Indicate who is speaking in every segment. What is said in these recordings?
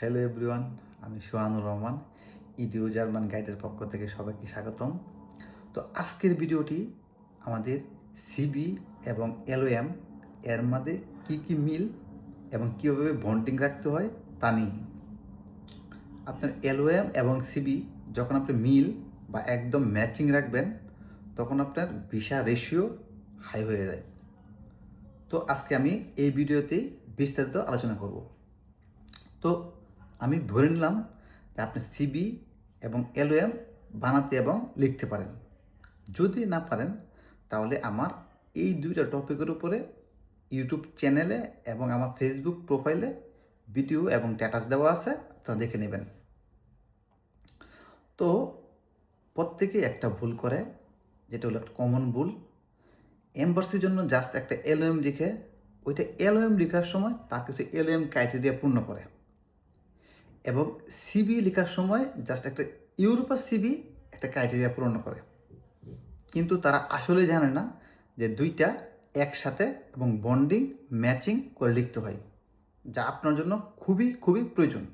Speaker 1: Hello everyone, আমি Sohanur Rahman, ইডিও German গাইডের পক্ষ থেকে সবাইকে স্বাগতম। তো আজকের ভিডিওটি আমাদের সিবি এবং এলওএম এর মধ্যে কী মিল এবং কীভাবে বন্ডিং রাখতে হয় তা নিয়ে। আপনার এলওএম এবং সিবি যখন আপনি মিল বা একদম ম্যাচিং রাখবেন তখন আপনার ভিসা রেশিও হাই হয়ে যায়। তো আজকে আমি এই ভিডিওতেই বিস্তারিত আলোচনা করব। তো আমি ধরে নিলাম যে আপনি সিবি এবং এলওএম বানাতে এবং লিখতে পারেন। যদি না পারেন তাহলে আমার এই দুইটা টপিকের উপরে ইউটিউব চ্যানেলে এবং আমার ফেসবুক প্রোফাইলে ভিডিও এবং স্ট্যাটাস দেওয়া আছে, তা দেখে নেবেন। তো প্রত্যেকেই একটা ভুল করে, যেটা হলো একটা কমন ভুল। এম্বাসির জন্য জাস্ট একটা এলওএম লিখে ওইটা এলওএম লেখার সময় তার কিছু এলওএম ক্রাইটেরিয়া পূর্ণ করে, এবং সিবি লেখার সময় জাস্ট একটা ইউরোপের সিবি একটা ক্রাইটেরিয়া পূরণ করে। কিন্তু তারা আসলে জানে না যে দুইটা একসাথে এবং বন্ডিং ম্যাচিং করে লিখতে হয়, যা আপনার জন্য খুবই খুবই প্রয়োজন।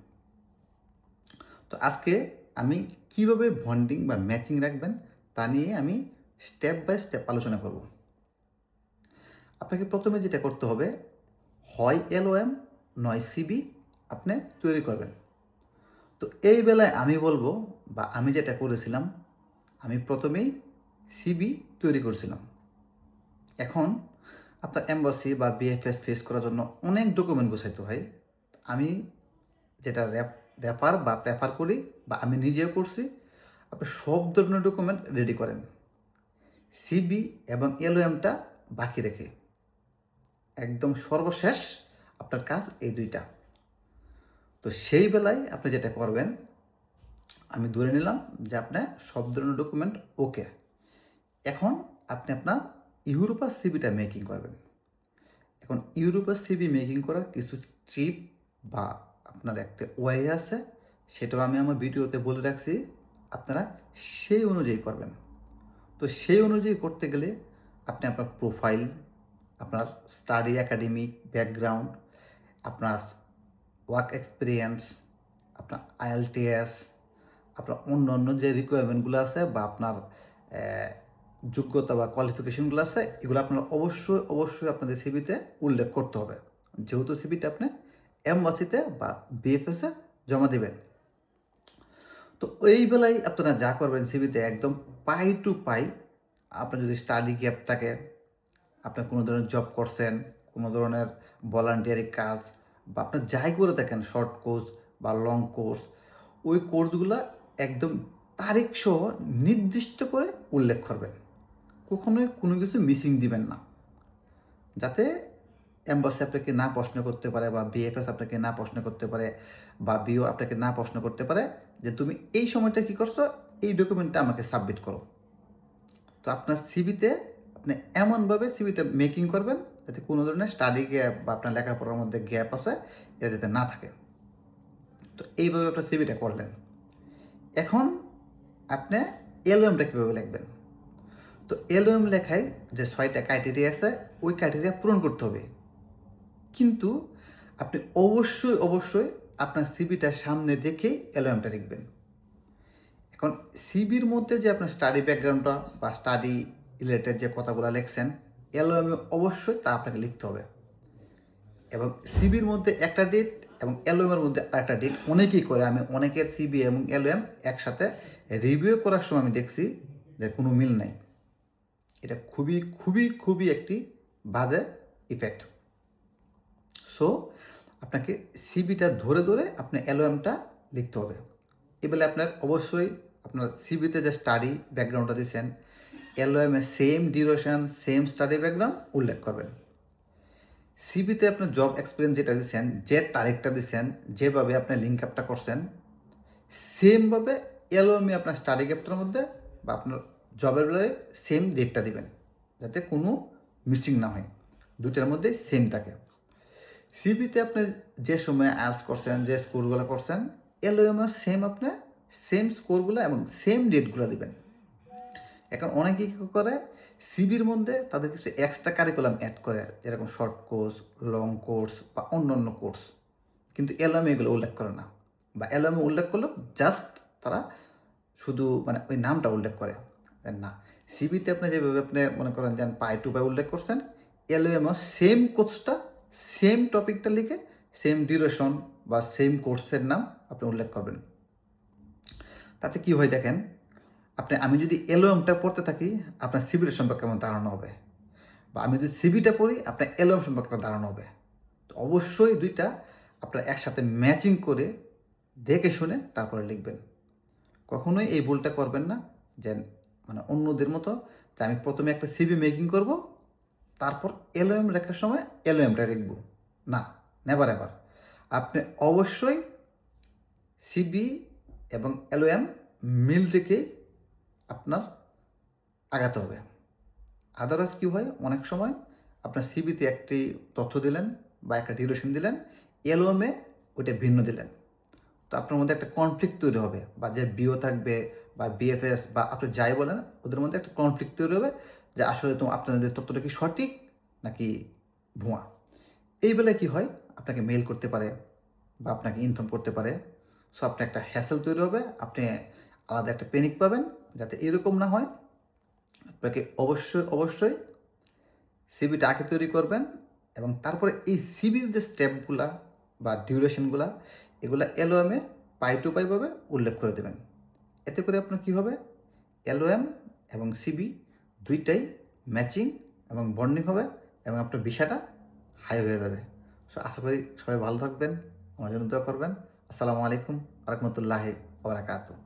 Speaker 1: তো আজকে আমি কিভাবে বন্ডিং বা ম্যাচিং রাখবেন তা নিয়ে আমি স্টেপ বাই স্টেপ আলোচনা করব। আপনাকে প্রথমে যেটা করতে হবে, হয় এলওএম নয় সিবি আপনি তৈরি করবেন। তো এই বেলায় আমি বলবো, বা আমি যেটা করেছিলাম, আমি প্রথমেই সিবি তৈরি করেছিলাম। এখন আপনার এম্বাসি বা বিএফএস ফেস করার জন্য অনেক ডকুমেন্ট গোছাইতে হয়। আমি যেটা রেফার বা প্রেফার করি, বা আমি নিজেও করছি, আপনি সব ধরনের ডকুমেন্ট রেডি করেন, সিবি এবং এলওএমটা বাকি রেখে। একদম সর্বশেষ আপনার কাজ এই দুইটা। তো সেই বেলায় আপনি যেটা করবেন, আমি ধরে নিলাম যে আপনার সব ধরনের ডকুমেন্ট ওকে। এখন আপনি আপনার ইউরোপার সিবিটা মেকিং করবেন। এখন ইউরোপার সিবি মেকিং করার কিছু স্ট্রিপ বা আপনার একটা ওয়ে আছে, সেটাও আমি আমার ভিডিওতে বলে রাখছি, আপনারা সেই অনুযায়ী করবেন। তো সেই অনুযায়ী করতে গেলে আপনি আপনার প্রোফাইল, আপনার স্টাডি একাডেমিক ব্যাকগ্রাউন্ড, আপনার ওয়ার্ক এক্সপিরিয়েন্স, আপনার আইএলটিএস, আপনার অন্য অন্য যে রিকোয়ারমেন্টগুলো আছে বা আপনার যোগ্যতা বা কোয়ালিফিকেশনগুলো আছে, এগুলো আপনার অবশ্যই আপনাদের সিভিতে উল্লেখ করতে হবে, যেহেতু সিভিটা আপনি এমবাসিতে বা বিএফএসে জমা দেবেন। তো এই বেলায় আপনারা যা করবেন, সিভিতে একদম পাই টু পাই, আপনার যদি স্টাডি গ্যাপ থাকে, আপনার কোনো ধরনের জব করছেন, কোনো ধরনের ভলান্টিয়ারি কাজ, বা আপনার যাই করে থাকেন, শর্ট কোর্স বা লং কোর্স, ওই কোর্সগুলো একদম তারিখ সহ নির্দিষ্ট করে উল্লেখ করবেন। কখনোই কোনো কিছু মিসিং দিবেন না, যাতে এম্বাসি আপনাকে না প্রশ্ন করতে পারে, বা বিএফএস আপনাকে না প্রশ্ন করতে পারে, বা বিও আপনাকে না প্রশ্ন করতে পারে যে তুমি এই সময়টা কী করছো, এই ডকুমেন্টটা আমাকে সাবমিট করো। তো আপনার সিভিতে আপনি এমনভাবে সিভিটা মেকিং করবেন যাতে কোনো ধরনের স্টাডি গ্যাপ বা আপনার লেখাপড়ার মধ্যে গ্যাপ আছে এটা যাতে না থাকে। তো এইভাবে আপনার সিভিটা করলেন। এখন আপনি এলওএমটা কীভাবে লিখবেন? তো এলওএম লেখায় যে 6টা ক্রাইটেরিয়া আছে, ওই ক্রাইটেরিয়া পূরণ করতে হবে। কিন্তু আপনি অবশ্যই আপনার সিভিটার সামনে রেখেই এলওএমটা লিখবেন। এখন সিভির মধ্যে যে আপনার স্টাডি ব্যাকগ্রাউন্ডটা বা স্টাডি রিলেটেড যে কথাগুলো লিখছেন, এলওএমে অবশ্যই তা আপনাকে লিখতে হবে। এবং সিভির মধ্যে একটা ডেট এবং এলওএমের মধ্যে আরেকটা ডেট অনেকেই করে। আমি অনেকের সিবি এবং এলওএম একসাথে রিভিউ করার সময় আমি দেখছি যে কোনো মিল নাই। এটা খুবই খুবই খুবই একটি বাজে ইফেক্ট। সো আপনাকে সিবিটা ধরে ধরে আপনি এলওএমটা লিখতে হবে। এবেলে আপনার অবশ্যই আপনার সিবিতে যে স্টাডি ব্যাকগ্রাউন্ডটা দিয়েছেন, এলওএমে same duration same study background উল্লেখ করবেন। সিবিতে আপনার জব এক্সপিরিয়েন্স যেটা দিচ্ছেন, যে তারিখটা দিচ্ছেন, যেভাবে আপনি লিঙ্ক আপটা করছেন, সেমভাবে এলওএমে আপনার স্টাডি গ্যাপটার মধ্যে বা আপনার জবের বেলায় সেম ডেটটা দিবেন, যাতে কোনো মিসিং না হয়, দুটার মধ্যে সেম থাকে। সিবিতে আপনি যে সময় আজ করছেন, যে স্কোরগুলো করছেন, এলওএমে সেম আপনি সেম স্কোরগুলো এবং সেম ডেটগুলো দিবেন। এখন অনেকেই কী করে, সিবির মধ্যে তাদের কিছু এক্সট্রা কারিকুলাম অ্যাড করে, যেরকম শর্ট কোর্স, লং কোর্স বা অন্য অন্য কোর্স, কিন্তু এলওএমে এগুলো উল্লেখ করে না। বা এলওএমে উল্লেখ করলেও জাস্ট তারা শুধু মানে ওই নামটা উল্লেখ করে না। সিবিতে আপনি যেভাবে আপনি মনে করেন যে পাই টু পাই উল্লেখ করছেন, এলওএমও সেম কোর্সটা, সেম টপিকটা লিখে সেম ডিউরেশন বা সেম কোর্সের নাম আপনি উল্লেখ করবেন। তাতে কি হয় দেখেন, আমি যদি এলওএমটা পড়তে থাকি, আপনার সিবিটা সম্পর্কে আমার ধারণা হবে, বা আমি যদি সিবিটা পড়ি আপনার এলওএম সম্পর্কে একটা ধারণা হবে। তো অবশ্যই দুইটা আপনার একসাথে ম্যাচিং করে দেখে শুনে তারপরে লিখবেন। কখনোই এই ভুলটা করবেন না যে মানে অন্যদের মতো যে আমি প্রথমে একটা সিবি মেকিং করব, তারপর এলওএম লেখার সময় এলওএমটা লিখব। না, নেভার এভার। আপনি অবশ্যই সিবি এবং এলওএম মিল রেখে আপনার আগাতে হবে। আদারওয়াইজ কী হয়, অনেক সময় আপনার সিবিতে একটি তথ্য দিলেন বা একটা ডিউরেশন দিলেন, এলওএমে ওইটা ভিন্ন দিলেন। তো আপনার মধ্যে একটা কনফ্লিক্ট তৈরি হবে, বা যে বিও থাকবে বা বিএফএস বা আপনি যাই বলেন, ওদের মধ্যে একটা কনফ্লিক্ট তৈরি হবে যে আসলে তো আপনাদের তথ্যটা কি সঠিক নাকি ভুয়া। এই বেলায় কী হয়, আপনাকে মেল করতে পারে বা আপনাকে ইনফর্ম করতে পারে। সো আপনার একটা হ্যাসেল তৈরি হবে, আপনি আলাদা একটা প্যানিক পাবেন। যাতে এরকম না হয়, আপনাকে অবশ্যই অবশ্যই সিবিটা আগে তৈরি করবেন, এবং তারপরে এই সিবির যে স্টেপগুলা বা ডিউরেশনগুলা, এগুলা এলওএমে পাই টু পাইভাবে উল্লেখ করে দেবেন। এতে করে আপনার কী হবে, এলওএম এবং সিবি দুইটাই ম্যাচিং এবং বন্ডিং হবে, এবং আপনার বিষয়টা হাই হয়ে যাবে। সো আশা করি সবাই ভালো থাকবেন, আমার জন্য দোয়া করবেন। আসসালামু আলাইকুম ওয়া রাহমাতুল্লাহি ওয়া বারাকাতুহু।